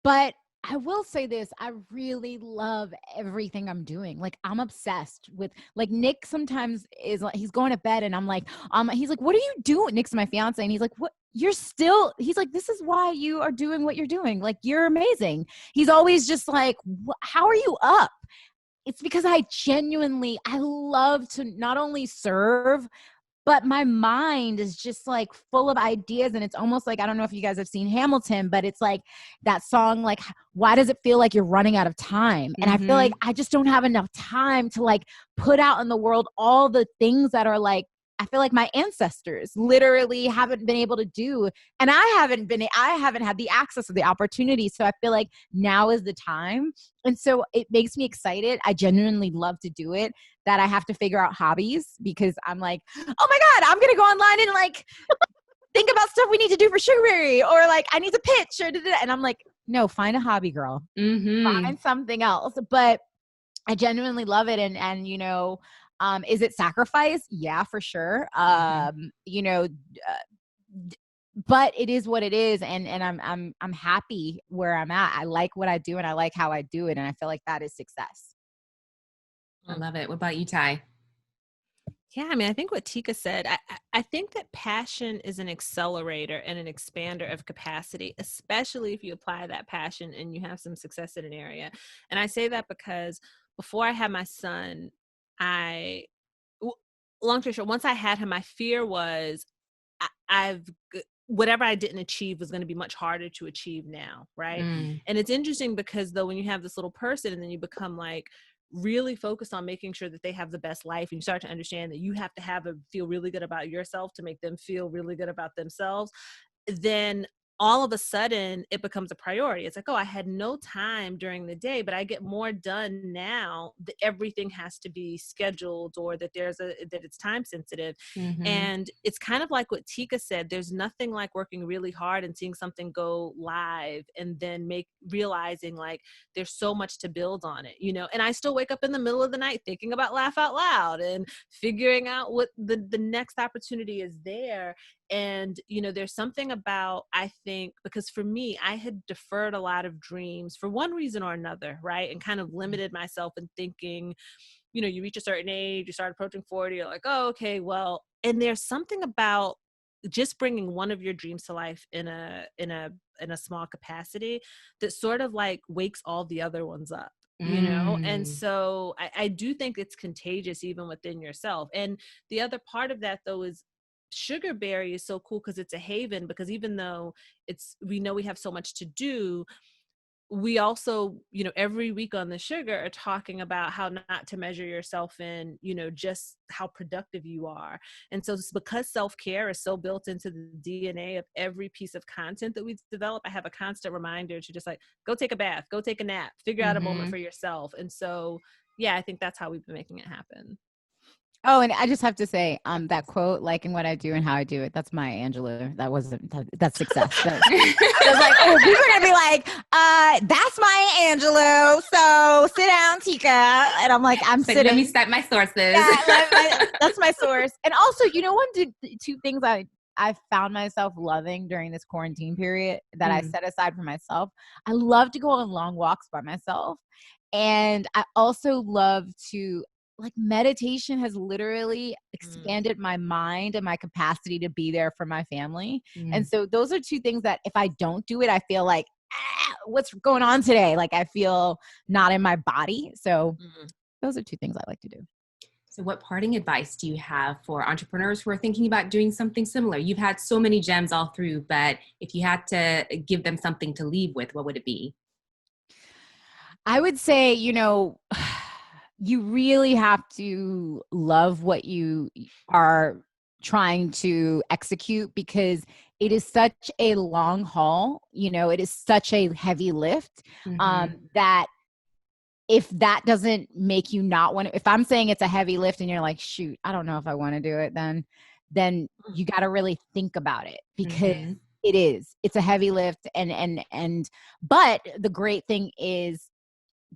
But I will say this, I really love everything I'm doing. Like, I'm obsessed with, like, Nick sometimes is like, he's going to bed and I'm like, he's like, what are you doing? Nick's my fiance. And he's like, what? He's like, this is why you are doing what you're doing. Like, you're amazing. He's always just like, how are you up? It's because I love to not only serve, but my mind is just like full of ideas. And it's almost like, I don't know if you guys have seen Hamilton, but it's like that song, like, why does it feel like you're running out of time? And I feel like I just don't have enough time to like put out in the world all the things that are like, I feel like my ancestors literally haven't been able to do. And I haven't had the access or the opportunity. So I feel like now is the time. And so it makes me excited. I genuinely love to do it, that I have to figure out hobbies, because I'm like, oh my God, I'm going to go online and like think about stuff we need to do for SugaBerry, or like I need to pitch or da-da-da. And I'm like, no, find a hobby, girl. Find something else. But I genuinely love it. And is it sacrifice? Yeah, for sure. But it is what it is. And I'm happy where I'm at. I like what I do and I like how I do it. And I feel like that is success. I love it. What about you, Ty? Yeah, I mean, I think what Tika said, I think that passion is an accelerator and an expander of capacity, especially if you apply that passion and you have some success in an area. And I say that because before I had my son, long story short, once I had him, my fear was whatever I didn't achieve was going to be much harder to achieve now. Right. And it's interesting because though, when you have this little person and then you become like really focused on making sure that they have the best life, and you start to understand that you have to feel really good about yourself to make them feel really good about themselves, then all of a sudden it becomes a priority. It's like, oh, I had no time during the day, but I get more done now that everything has to be scheduled, or that that it's time sensitive. And it's kind of like what Tika said, there's nothing like working really hard and seeing something go live and then realizing like there's so much to build on it, and I still wake up in the middle of the night thinking about Laugh Out Loud and figuring out what the next opportunity is there. And, there's something about, I think, because for me, I had deferred a lot of dreams for one reason or another, right? And kind of limited myself in thinking, you reach a certain age, you start approaching 40, you're like, oh, okay, well, and there's something about just bringing one of your dreams to life in a small capacity that sort of like wakes all the other ones up. And so I do think it's contagious even within yourself. And the other part of that, though, is SugaBerry is so cool because it's a haven, because even though we know we have so much to do, we also, every week on the sugar are talking about how not to measure yourself in, just how productive you are. And so it's because self-care is so built into the DNA of every piece of content that we develop, I have a constant reminder to just like, go take a bath, go take a nap, figure out a moment for yourself. And so, yeah, I think that's how we've been making it happen. Oh, and I just have to say, that quote, liking what I do and how I do it, that's Maya Angelou. That's success. I was like, oh, people are going to be like, that's Maya Angelou. So sit down, Tika. And I'm like, I'm sitting. Let me cite my sources. Yeah, that's my source. And also, two things I found myself loving during this quarantine period that I set aside for myself. I love to go on long walks by myself. And I also love to, like, meditation has literally expanded my mind and my capacity to be there for my family. And so those are two things that if I don't do it, I feel like, what's going on today? Like, I feel not in my body. So those are two things I like to do. So what parting advice do you have for entrepreneurs who are thinking about doing something similar? You've had so many gems all through, but if you had to give them something to leave with, what would it be? I would say, you really have to love what you are trying to execute, because it is such a long haul. It is such a heavy lift that if that doesn't make you not want to, if I'm saying it's a heavy lift and you're like, shoot, I don't know if I want to do it, then you got to really think about it, because it's a heavy lift. But the great thing is,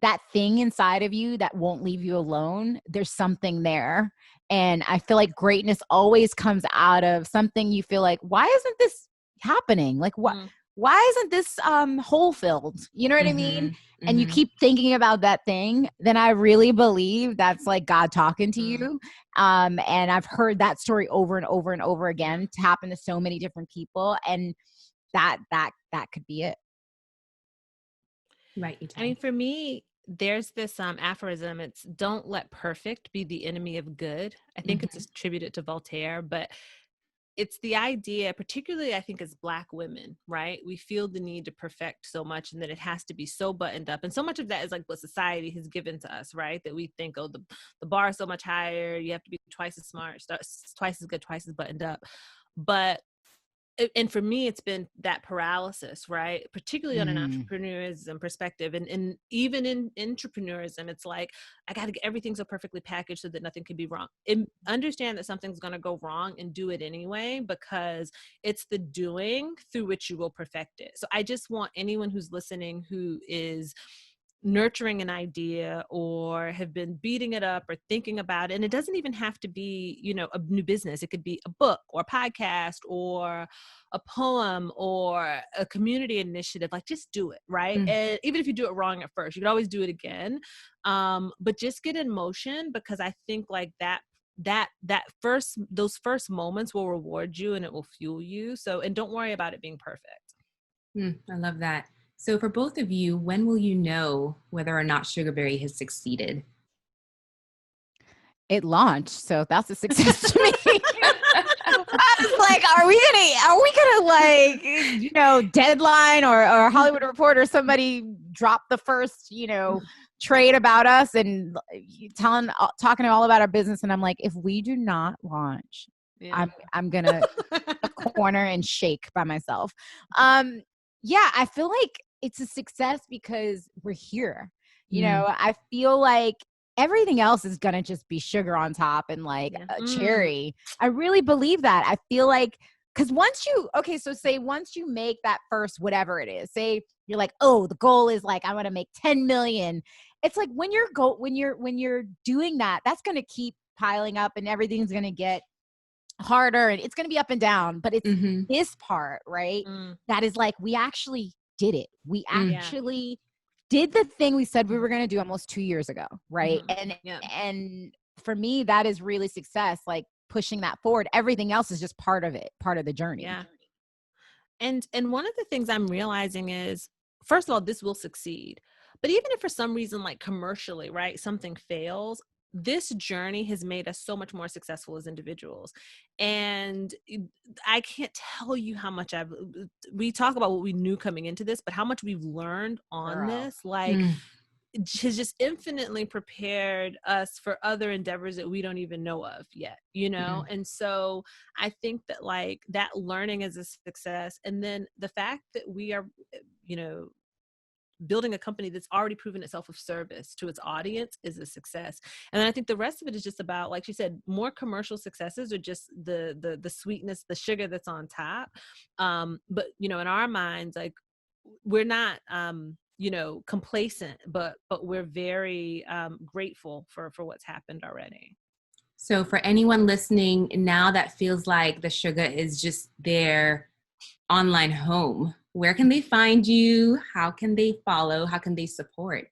that thing inside of you that won't leave you alone, there's something there. And I feel like greatness always comes out of something you feel like, why isn't this happening? Like, why isn't this hole filled? You know what I mean? And you keep thinking about that thing, then I really believe that's like God talking to you. And I've heard that story over and over and over again to happen to so many different people. And that could be it. Right. I mean, for me, there's this aphorism. It's don't let perfect be the enemy of good. I think it's attributed to Voltaire, but it's the idea, particularly I think as Black women, right? We feel the need to perfect so much, and that it has to be so buttoned up. And so much of that is like what society has given to us, right? That we think, oh, the bar is so much higher. You have to be twice as smart, twice as good, twice as buttoned up. But and for me, it's been that paralysis, right? Particularly on an entrepreneurism perspective. And even in entrepreneurism, it's like, I got to get everything so perfectly packaged so that nothing can be wrong. And understand that something's going to go wrong and do it anyway, because it's the doing through which you will perfect it. So I just want anyone who's listening who is nurturing an idea or have been beating it up or thinking about it. And it doesn't even have to be, a new business. It could be a book or a podcast or a poem or a community initiative. Like, just do it, right? And even if you do it wrong at first, you can always do it again. But just get in motion, because I think like those first moments will reward you and it will fuel you. So, and don't worry about it being perfect. I love that. So for both of you, when will you know whether or not SugaBerry has succeeded? It launched, so that's a success to me. I was like, are we gonna deadline or Hollywood Reporter, somebody drop the first, trade about us and talking all about our business. And I'm like, if we do not launch, I'm gonna a corner and shake by myself. I feel like it's a success because we're here. I feel like everything else is going to just be sugar on top and like a cherry. I really believe that. I feel like, because once you make that first, whatever it is, say you're like, oh, the goal is like, I want to make 10 million. It's like when you're doing that, that's going to keep piling up and everything's going to get harder and it's going to be up and down. But it's this part, right? That is like, we actually did it. We actually did the thing we said we were going to do almost 2 years ago. Right. And for me, that is really success, like pushing that forward. Everything else is just part of it, part of the journey. Yeah. And one of the things I'm realizing is, first of all, this will succeed. But even if for some reason, like commercially, right, something fails, this journey has made us so much more successful as individuals. And I can't tell you how much we talk about what we knew coming into this, but how much we've learned on this, like has just infinitely prepared us for other endeavors that we don't even know of yet, And so I think that like that learning is a success. And then the fact that we are, building a company that's already proven itself of service to its audience is a success. And then I think the rest of it is just about, like she said, more commercial successes are just the sweetness, the sugar that's on top. But, in our minds, like we're not, complacent, but we're very grateful for what's happened already. So for anyone listening now that feels like the sugar is just their online home, where can they find you? How can they follow? How can they support?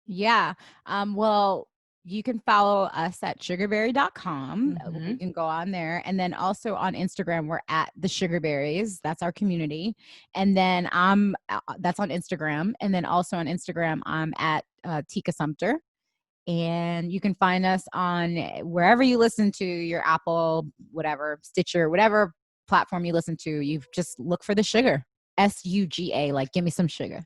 Yeah. Well, you can follow us at SugaBerry.com. You can go on there. And then also on Instagram, we're at the SugaBerries. That's our community. And then that's on Instagram. And then also on Instagram, I'm at Tika Sumpter. And you can find us on wherever you listen to your Apple, whatever, Stitcher, whatever platform you listen to. You just look for the sugar. SUGA, like give me some sugar.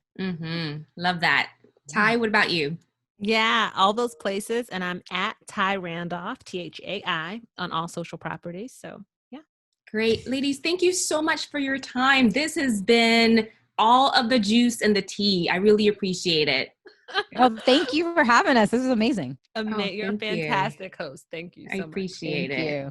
Love that. Ty, what about you? Yeah, all those places. And I'm at Ty Randolph, THAI, on all social properties. So yeah. Great. Ladies, thank you so much for your time. This has been all of the juice and the tea. I really appreciate it. Oh, thank you for having us. This is amazing. You're a fantastic host. Thank you so much. I appreciate it. Thank you.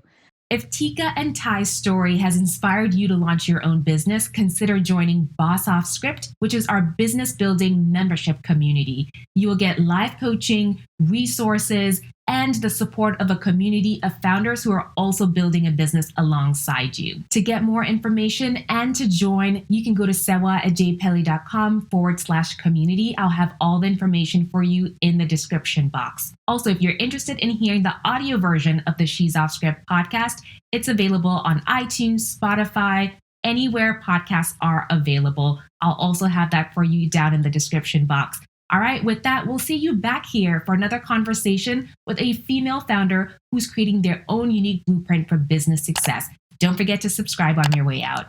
If Tika and Ty's story has inspired you to launch your own business, consider joining Boss Off Script, which is our business building membership community. You will get live coaching, resources, and the support of a community of founders who are also building a business alongside you. To get more information and to join, you can go to sewa@jpelly.com/community. I'll have all the information for you in the description box. Also, if you're interested in hearing the audio version of the She's Off Script podcast, it's available on iTunes, Spotify, anywhere podcasts are available. I'll also have that for you down in the description box. All right, with that, we'll see you back here for another conversation with a female founder who's creating their own unique blueprint for business success. Don't forget to subscribe on your way out.